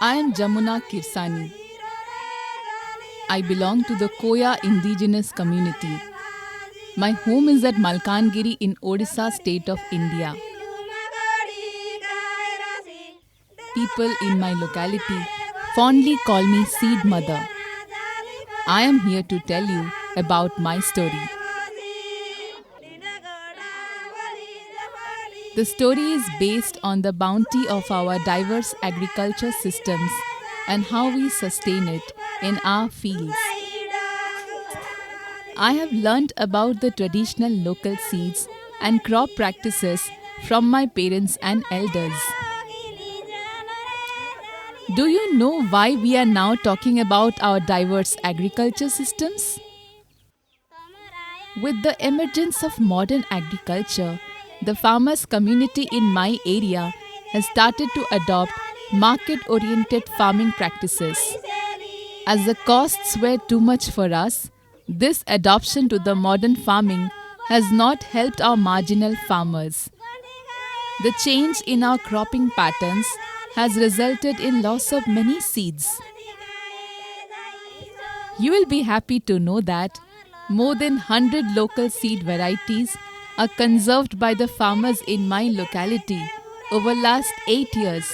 I am Jamuna Kirsani. I belong to the Koya indigenous community. My home is at Malkangiri in Odisha state of India. People in my locality fondly call me Seed Mother. I am here to tell you about my story. The story is based on the bounty of our diverse agriculture systems and how we sustain it in our fields. I have learnt about the traditional local seeds and crop practices from my parents and elders. Do you know why we are now talking about our diverse agriculture systems? With the emergence of modern agriculture, the farmers' community in my area has started to adopt market-oriented farming practices. As the costs were too much for us, this adoption to the modern farming has not helped our marginal farmers. The change in our cropping patterns has resulted in loss of many seeds. You will be happy to know that more than 100 local seed varieties are conserved by the farmers in my locality over last 8 years.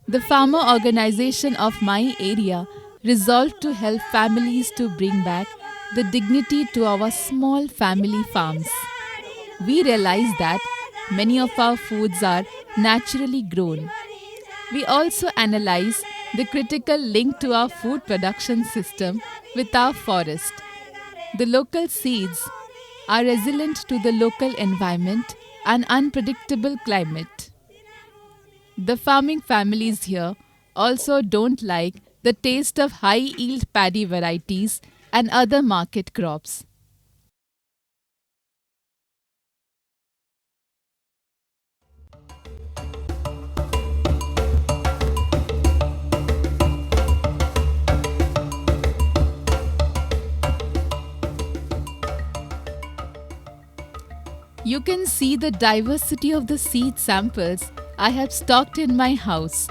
The farmer organization of my area resolved to help families to bring back the dignity to our small family farms. We realize that many of our foods are naturally grown. We also analyze the critical link to our food production system with our forest. The local seeds are resilient to the local environment and unpredictable climate. The farming families here also don't like the taste of high-yield paddy varieties and other market crops. You can see the diversity of the seed samples I have stocked in my house.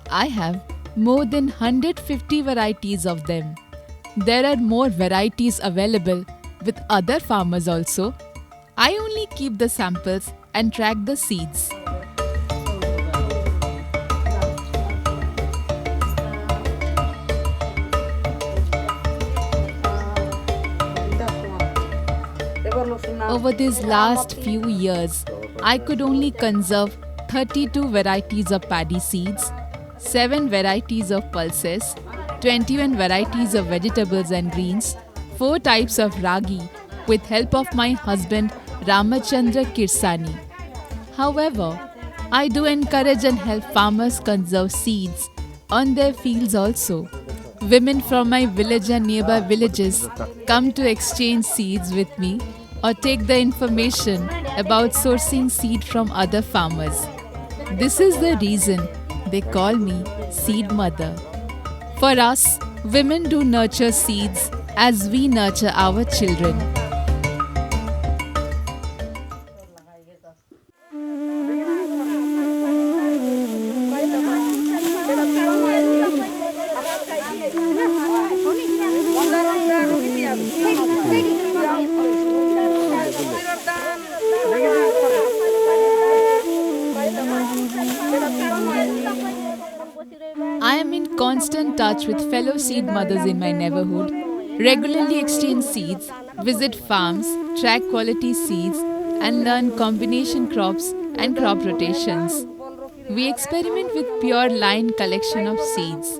I have more than 150 varieties of them. There are more varieties available with other farmers also. I only keep the samples and track the seeds. Over these last few years, I could only conserve 32 varieties of paddy seeds, 7 varieties of pulses, 21 varieties of vegetables and greens, 4 types of ragi with help of my husband Ramachandra Kirsani. However, I do encourage and help farmers conserve seeds on their fields also. Women from my village and nearby villages come to exchange seeds with me or take the information about sourcing seed from other farmers. This is the reason they call me Seed Mother. For us, women do nurture seeds as we nurture our children. I am in constant touch with fellow seed mothers in my neighborhood, regularly exchange seeds, visit farms, track quality seeds, and learn combination crops and crop rotations. We experiment with pure line collection of seeds.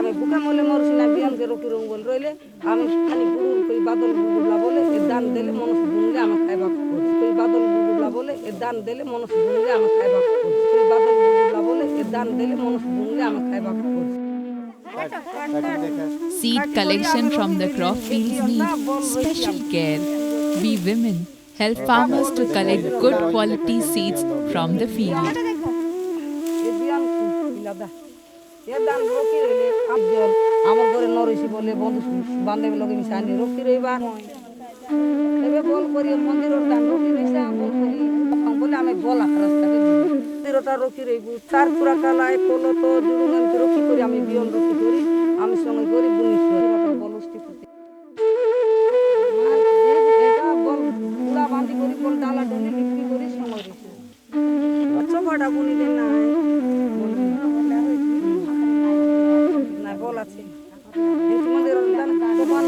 আমি বুকা মলে মরছি না বিয়ানকে Rocky রং বল রইলে আমি খালি গুরুর কই বাদল গুরুলা বলে এ দান দিলে মনস বুনলে আমাক খাইবা করছি কই বাদল গুরুলা বলে এ দান দিলে মনস বুনলে আমাক খাইবা করছি কই বাদল গুরুলা বলে এ দান দিলে মনস বুনলে আমাক খাইবা করছি Seed collection from the crop fields need special care. We women help farmers to collect good quality seeds from the field. আমার ঘরে নরসি বলে বন্ধু বান্ধবী লগে মিশানি রকি রইবার ଏବେ ବଲ୍ କରି ମନ୍ଦିରର ଦାଣ୍ଡ ଉଠିନେଇସା ବଲ୍ କରି ବୋଲେ ଆମେ ବଲ୍ ରାସ୍ତାକେ ଯିବୁ ମନ୍ଦିରଟା ରଖି ରହିବୁ ତାର ପୁରା କାଲା କଲ ତ ଜୁଡ଼ୁଙ୍ଗ ଏମିତି ରଖି କରି ଆମେ ବିଅଲ ରଖି କରି ଆମେ ସଙ୍ଗେ କରି ବୁନିଛୁ ବଲ୍ ଉଷ୍ଟି ପୁତି এটা বল গুড়া বাঁধি করে বল ডালা ডলি লিপি করে সমরিছে গছ বড়া বুনিলে না না বল আছে এই মন্দির দান ভগবান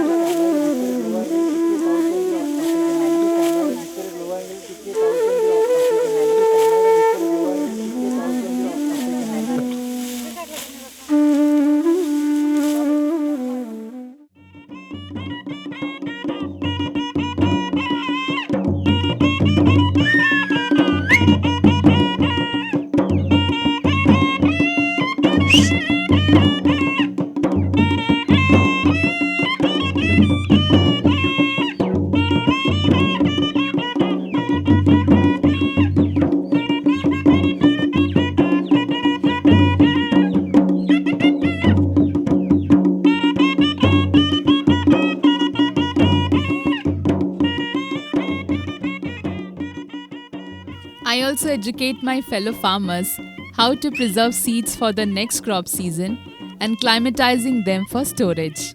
I also educate my fellow farmers how to preserve seeds for the next crop season and climatizing them for storage.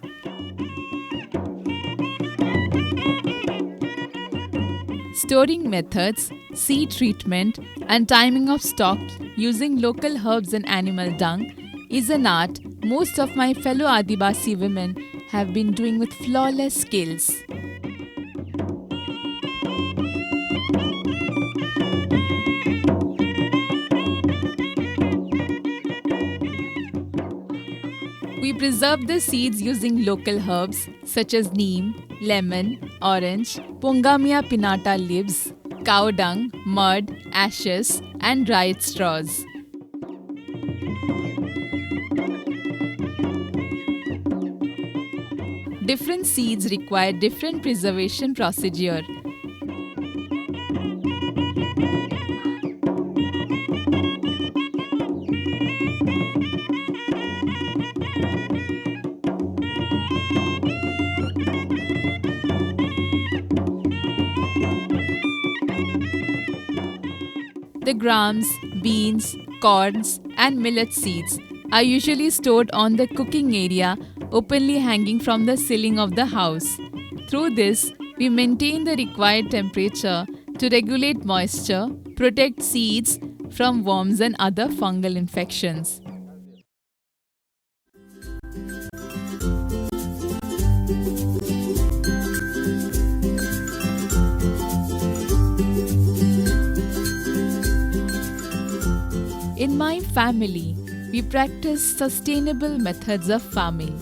Storing methods, seed treatment, and timing of stock using local herbs and animal dung is an art most of my fellow Adivasi women have been doing with flawless skills. We preserve the seeds using local herbs such as neem, lemon, orange, Pongamia pinnata leaves, cow dung, mud, ashes, and dried straws. Different seeds require different preservation procedure. The grams, beans, corns, and millet seeds are usually stored on the cooking area, openly hanging from the ceiling of the house. Through this, we maintain the required temperature to regulate moisture, protect seeds from worms and other fungal infections. In my family, we practice sustainable methods of farming.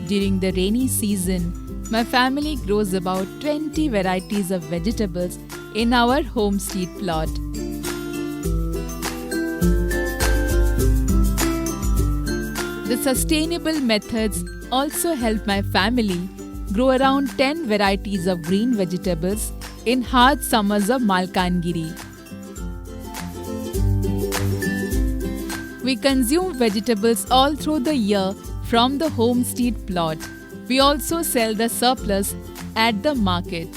During the rainy season, my family grows about 20 varieties of vegetables in our homestead plot. The sustainable methods also help my family grow around 10 varieties of green vegetables in hard summers of Malkangiri. We consume vegetables all through the year from the homestead plot. We also sell the surplus at the market.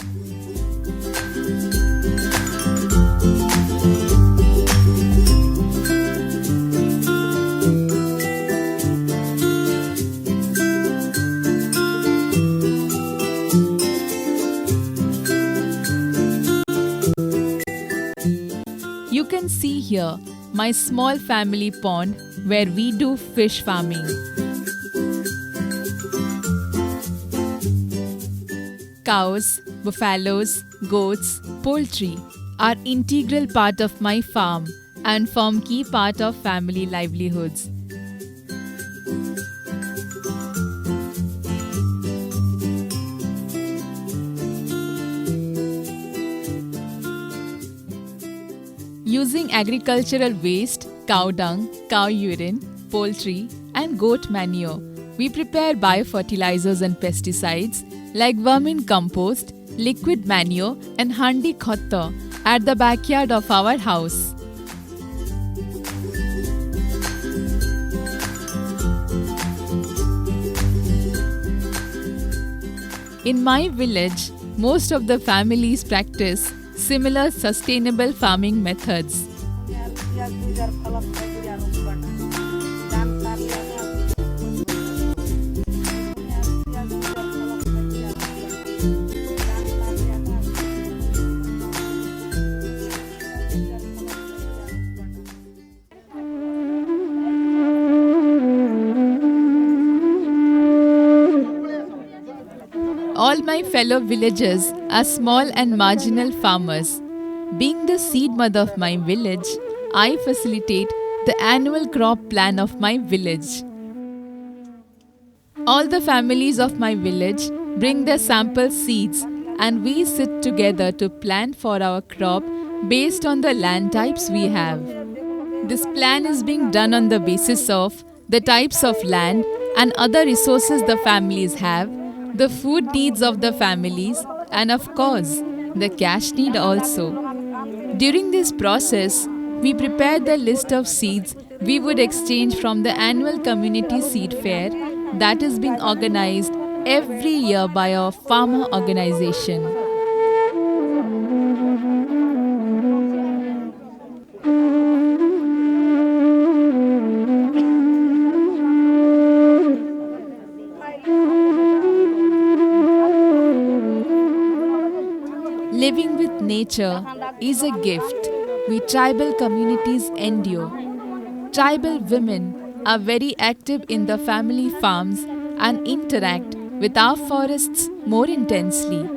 You can see here my small family pond where we do fish farming. Cows, buffaloes, goats, poultry are integral part of my farm and form key part of family livelihoods. Using agricultural waste, cow dung, cow urine, poultry, and goat manure, we prepare biofertilizers and pesticides like vermin compost, liquid manure, and handi khotta at the backyard of our house. In my village, Most of the families practice similar sustainable farming methods. All my fellow villagers are small and marginal farmers. Being the seed mother of my village, I facilitate the annual crop plan of my village. All the families of my village bring their sample seeds and we sit together to plan for our crop based on the land types we have. This plan is being done on the basis of the types of land and other resources the families have, the food needs of the families, and of course, the cash need also. During this process, we prepare the list of seeds we would exchange from the annual community seed fair that is being organized every year by our farmer organization. Living with nature is a gift we tribal communities endure. Tribal women are very active in the family farms and interact with our forests more intensely.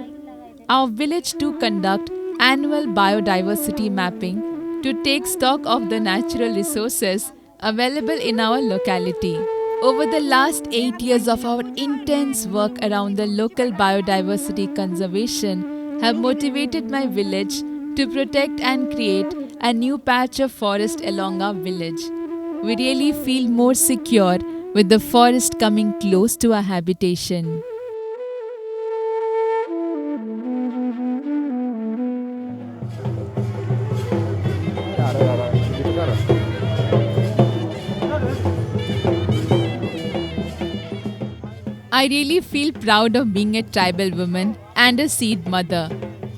Our village too conduct annual biodiversity mapping to take stock of the natural resources available in our locality. Over the last 8 years of our intense work around the local biodiversity conservation have motivated my village to protect and create a new patch of forest along our village. We really feel more secure with the forest coming close to our habitation. I really feel proud of being a tribal woman and a seed mother.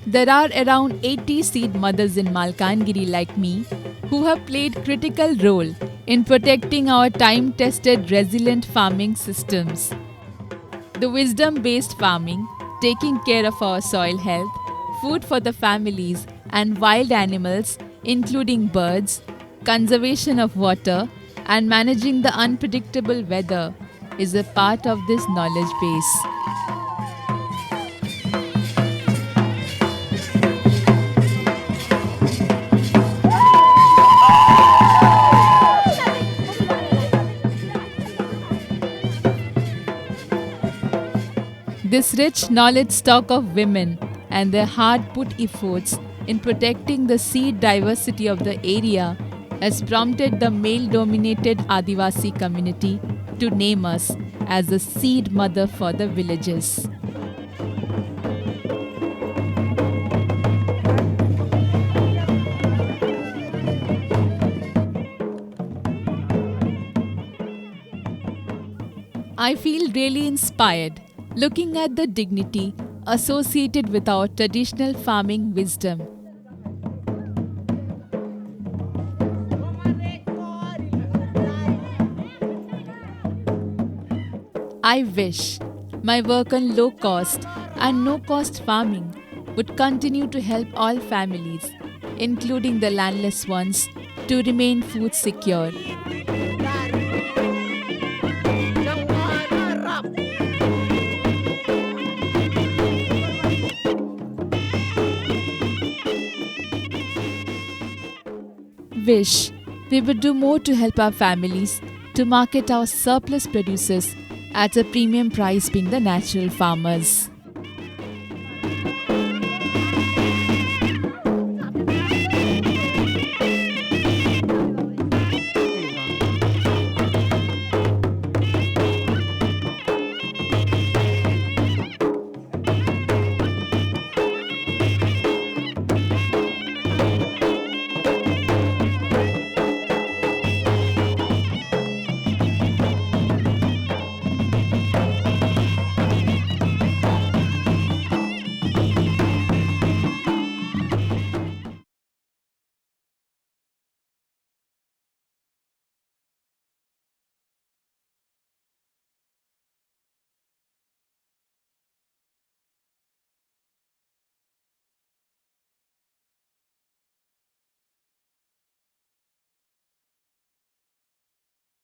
There are around 80 seed mothers in Malkangiri like me who have played critical role in protecting our time-tested resilient farming systems. The wisdom-based farming, taking care of our soil health, food for the families and wild animals including birds, conservation of water and managing the unpredictable weather is a part of this knowledge base. This rich knowledge stock of women and their hard-put efforts in protecting the seed diversity of the area has prompted the male-dominated Adivasi community to name us as the seed mother for the villages. I feel really inspired looking at the dignity associated with our traditional farming wisdom. I wish my work on low cost and no cost farming would continue to help all families, including the landless ones, to remain food secure. Wish we would do more to help our families to market our surplus produces at a premium price, being the natural farmers.